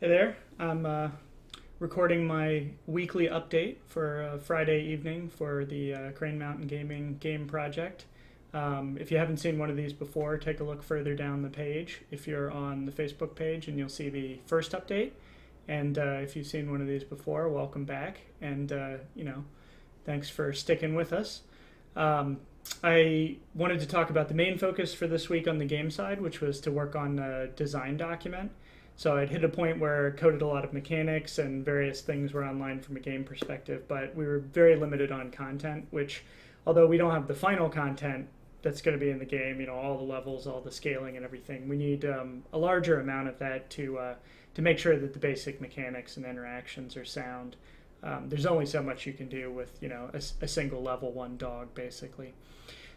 Hey there. I'm recording my weekly update for Friday evening for the Crane Mountain Gaming game project. If you haven't seen one of these before, take a look further down the page if you're on the Facebook page, and you'll see the first update. And if you've seen one of these before, welcome back. And, thanks for sticking with us. I wanted to talk about the main focus for this week on the game side, which was to work on a design document. So I'd hit a point where I coded a lot of mechanics and various things were online from a game perspective, but we were very limited on content, which, although we don't have the final content that's going to be in the game, all the levels, all the scaling and everything, we need a larger amount of that to make sure that the basic mechanics and interactions are sound. There's only so much you can do with, a single level one dog, basically.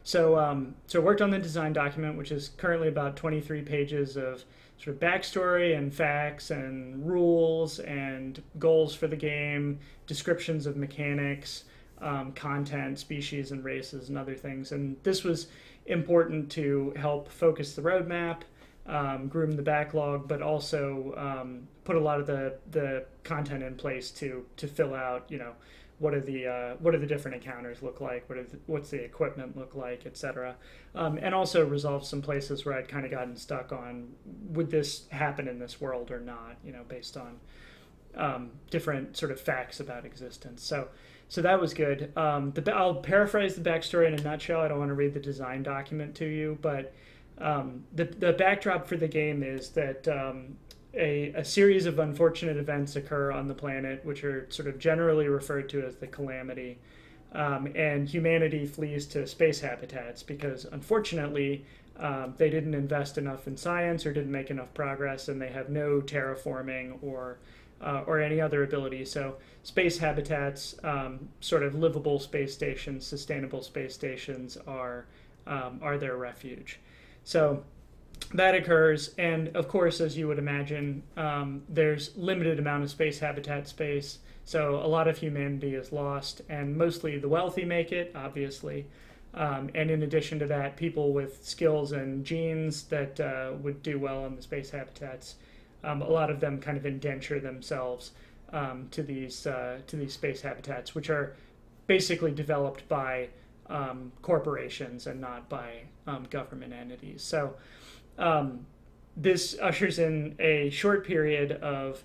So worked on the design document, which is currently about 23 pages of sort of backstory and facts and rules and goals for the game, descriptions of mechanics, content, species and races and other things. And this was important to help focus the roadmap, groom the backlog, but also put a lot of the content in place to fill out, what are the different encounters look like, what's the equipment look like, etc. And also resolve some places where I'd kind of gotten stuck on, would this happen in this world or not, based on different sort of facts about existence. So that was good. I'll paraphrase the backstory in a nutshell. I don't want to read the design document to you, but the backdrop for the game is that a series of unfortunate events occur on the planet, which are sort of generally referred to as the Calamity, and humanity flees to space habitats because, unfortunately, they didn't invest enough in science or didn't make enough progress, and they have no terraforming or any other ability. So space habitats, sort of livable space stations, sustainable space stations, are their refuge. So that occurs, and of course, as you would imagine, there's limited amount of space habitat space, so a lot of humanity is lost, and mostly the wealthy make it, obviously. And in addition to that, people with skills and genes that would do well on the space habitats, a lot of them kind of indenture themselves to these space habitats, which are basically developed by corporations and not by government entities. So this ushers in a short period of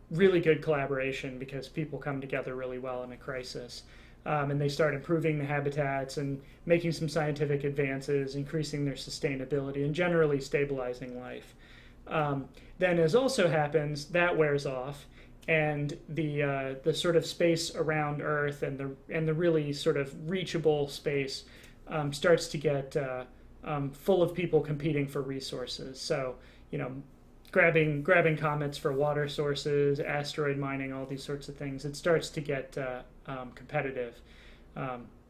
really good collaboration because people come together really well in a crisis. And they start improving the habitats and making some scientific advances, increasing their sustainability, and generally stabilizing life. Then, as also happens, that wears off, and the sort of space around Earth and the really sort of reachable space starts to get full of people competing for resources. So, grabbing comets for water sources, asteroid mining, all these sorts of things. It starts to get competitive.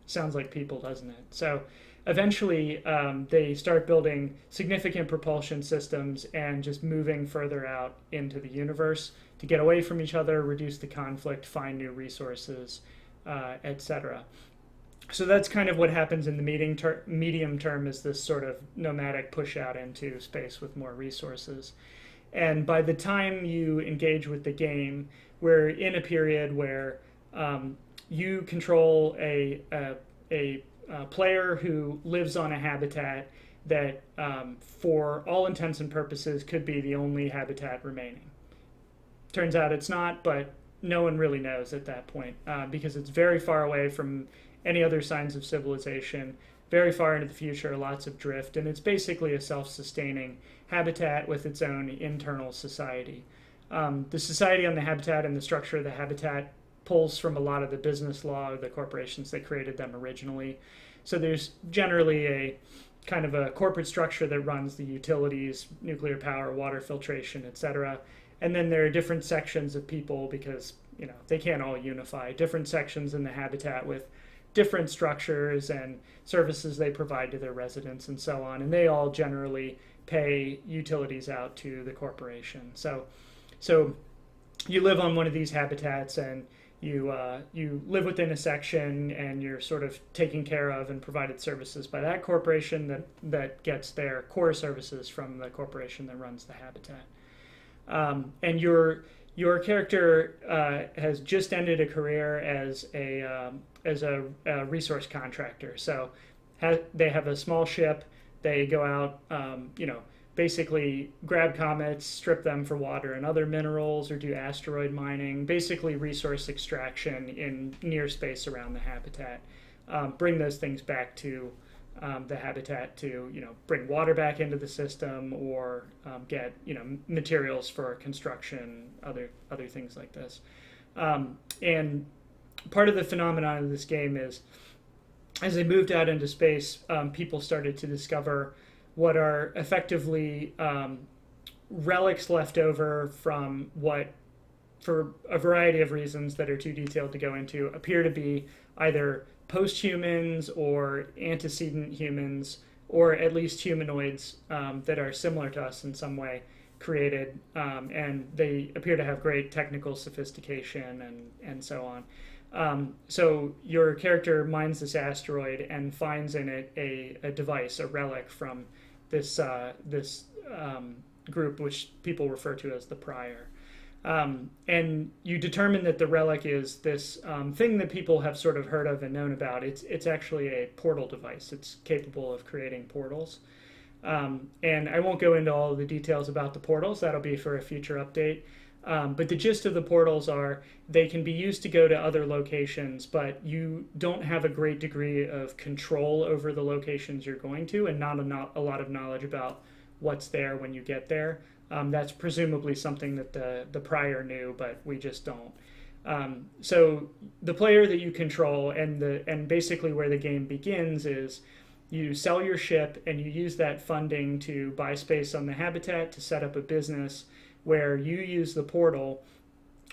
Sounds like people, doesn't it? So eventually they start building significant propulsion systems and just moving further out into the universe to get away from each other, reduce the conflict, find new resources, etc. So that's kind of what happens in the medium term, is this sort of nomadic push out into space with more resources. And by the time you engage with the game, we're in a period where you control a player who lives on a habitat that, for all intents and purposes, could be the only habitat remaining. Turns out it's not, but no one really knows at that point because it's very far away from any other signs of civilization, very far into the future, lots of drift, and it's basically a self-sustaining habitat with its own internal society. The society on the habitat and the structure of the habitat pulls from a lot of the business law of the corporations that created them originally. So there's generally a kind of a corporate structure that runs the utilities, nuclear power, water filtration, etc. And then there are different sections of people because, they can't all unify. Different sections in the habitat with different structures and services they provide to their residents and so on. And they all generally pay utilities out to the corporation. So you live on one of these habitats and you live within a section and you're sort of taken care of and provided services by that corporation that gets their core services from the corporation that runs the habitat. And your character has just ended a career as a resource contractor. So they have a small ship. They go out, basically grab comets, strip them for water and other minerals, or do asteroid mining, basically resource extraction in near space around the habitat. Bring those things back to the habitat to bring water back into the system, or get materials for construction, other things like this. And part of the phenomenon of this game is, as they moved out into space, people started to discover what are effectively relics left over from what, for a variety of reasons that are too detailed to go into, appear to be either post-humans or antecedent humans, or at least humanoids that are similar to us in some way, created, and they appear to have great technical sophistication and so on. So your character mines this asteroid and finds in it a device, a relic from this group, which people refer to as the Prior. And you determine that the relic is this thing that people have sort of heard of and known about. It's actually a portal device. It's capable of creating portals. And I won't go into all of the details about the portals. That'll be for a future update. But the gist of the portals are they can be used to go to other locations, but you don't have a great degree of control over the locations you're going to, and not a lot of knowledge about what's there when you get there. That's presumably something that the Prior knew, but we just don't. So the player that you control, and basically where the game begins, is you sell your ship and you use that funding to buy space on the habitat to set up a business where you use the portal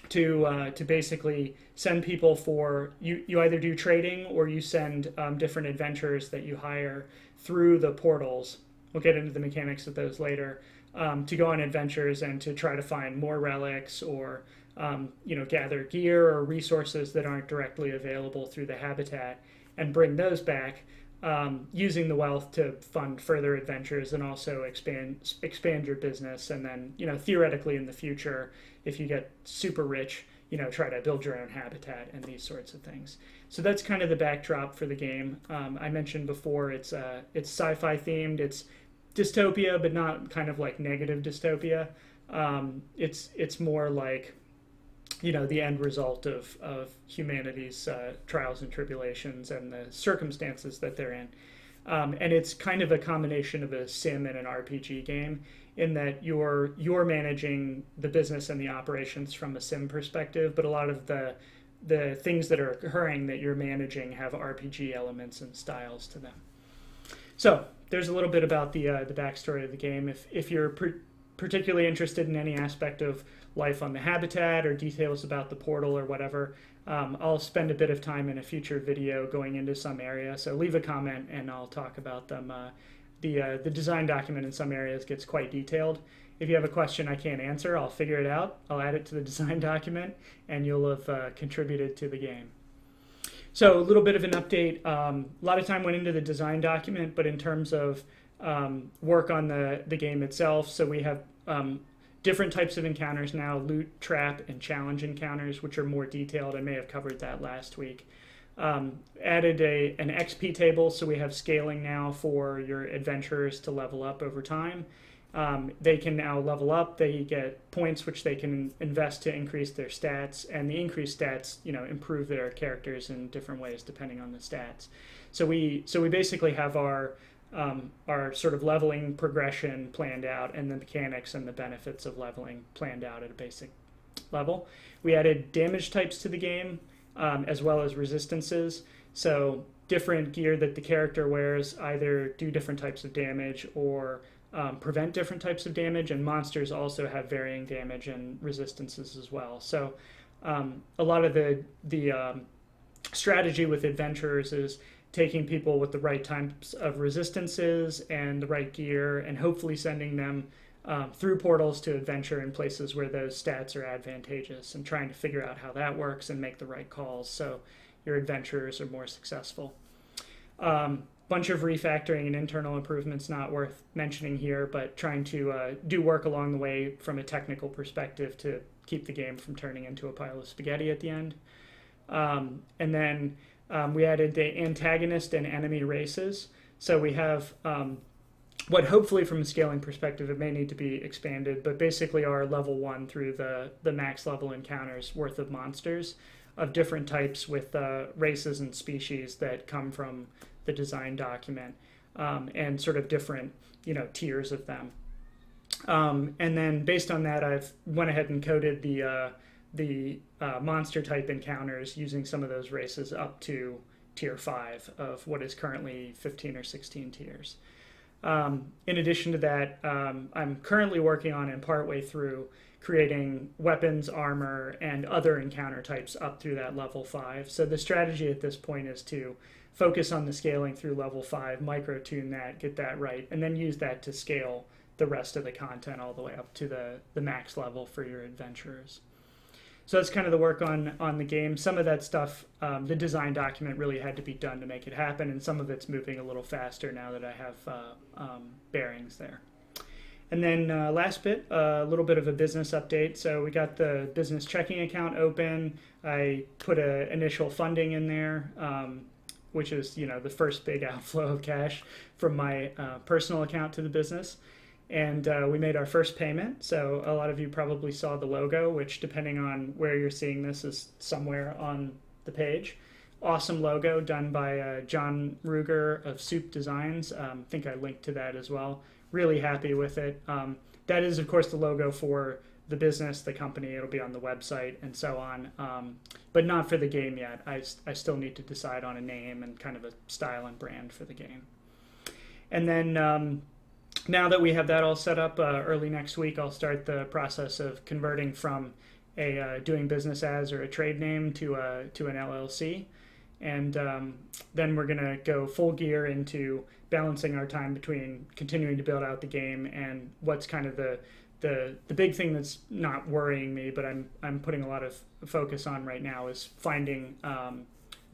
to basically send people for you either do trading, or you send different adventurers that you hire through the portals. We'll get into the mechanics of those later. To go on adventures and to try to find more relics, or gather gear or resources that aren't directly available through the habitat, and bring those back, using the wealth to fund further adventures and also expand your business. And then theoretically in the future, if you get super rich, try to build your own habitat and these sorts of things. So that's kind of the backdrop for the game. I mentioned before it's sci-fi themed. It's dystopia, but not kind of like negative dystopia. It's more like the end result of humanity's trials and tribulations and the circumstances that they're in. And it's kind of a combination of a sim and an RPG game, in that you're managing the business and the operations from a sim perspective, but a lot of the things that are occurring that you're managing have RPG elements and styles to them. So there's a little bit about the backstory of the game. If you're particularly interested in any aspect of life on the habitat, or details about the portal or whatever, I'll spend a bit of time in a future video going into some area. So leave a comment and I'll talk about them. The design document in some areas gets quite detailed. If you have a question I can't answer, I'll figure it out. I'll add it to the design document, and you'll have contributed to the game. So a little bit of an update. A lot of time went into the design document, but in terms of work on the game itself, so we have different types of encounters now: loot, trap, and challenge encounters, which are more detailed. I may have covered that last week. Added an XP table, so we have scaling now for your adventurers to level up over time. They can now level up. They get points which they can invest to increase their stats, and the increased stats, improve their characters in different ways depending on the stats. So we basically have our sort of leveling progression planned out, and the mechanics and the benefits of leveling planned out at a basic level. We added damage types to the game, as well as resistances. So different gear that the character wears either do different types of damage or prevent different types of damage, and monsters also have varying damage and resistances as well. So a lot of the strategy with adventurers is taking people with the right types of resistances and the right gear, and hopefully sending them through portals to adventure in places where those stats are advantageous, and trying to figure out how that works and make the right calls so your adventurers are more successful. bunch of refactoring and internal improvements not worth mentioning here, but trying to do work along the way from a technical perspective to keep the game from turning into a pile of spaghetti at the end. And then we added the antagonist and enemy races. So we have what hopefully from a scaling perspective, it may need to be expanded, but basically our level 1 through the max level encounters worth of monsters of different types with races and species that come from the design document, and sort of different, tiers of them. And then based on that, I've went ahead and coded the monster type encounters using some of those races up to tier 5 of what is currently 15 or 16 tiers. In addition to that, I'm currently working on and partway through creating weapons, armor, and other encounter types up through that level 5. So the strategy at this point is to focus on the scaling through level 5, micro-tune that, get that right, and then use that to scale the rest of the content all the way up to the max level for your adventurers. So that's kind of the work on the game. Some of that stuff, the design document really had to be done to make it happen, and some of it's moving a little faster now that I have bearings there. And then last bit, a little bit of a business update. So we got the business checking account open. I put an initial funding in there, which is the first big outflow of cash from my personal account to the business. And we made our first payment. So a lot of you probably saw the logo, which depending on where you're seeing this is somewhere on the page. Awesome logo done by John Ruger of Soup Designs. I think I linked to that as well. Really happy with it. That is, of course, the logo for the business, the company. It'll be on the website and so on, but not for the game yet. I still need to decide on a name and kind of a style and brand for the game. And then now that we have that all set up, early next week, I'll start the process of converting from a doing business as or a trade name to an LLC. And then we're going to go full gear into balancing our time between continuing to build out the game and what's kind of the big thing that's not worrying me, but I'm putting a lot of focus on right now is finding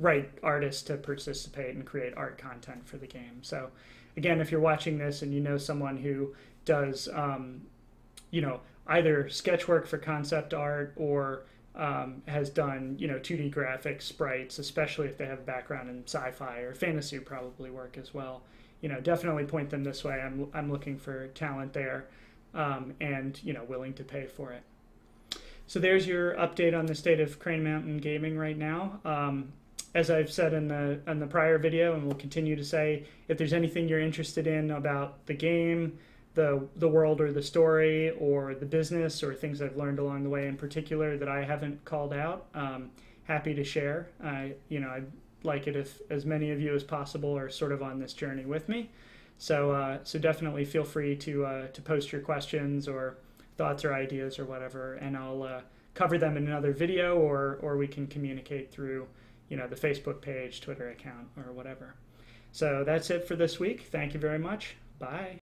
right artists to participate and create art content for the game. So again, if you're watching this and you know someone who does either sketch work for concept art or has done 2D graphics, sprites, especially if they have a background in sci-fi or fantasy, would probably work as well. Definitely point them this way. I'm looking for talent there, and willing to pay for it. So there's your update on the state of Crane Mountain Gaming right now. As I've said in the prior video, and will continue to say, if there's anything you're interested in about the game, the world or the story or the business or things I've learned along the way in particular that I haven't called out, happy to share. I'd like it if as many of you as possible are sort of on this journey with me. So definitely feel free to post your questions or thoughts or ideas or whatever, and I'll cover them in another video, or we can communicate through the Facebook page, Twitter account, or whatever. So that's it for this week. Thank you very much. Bye.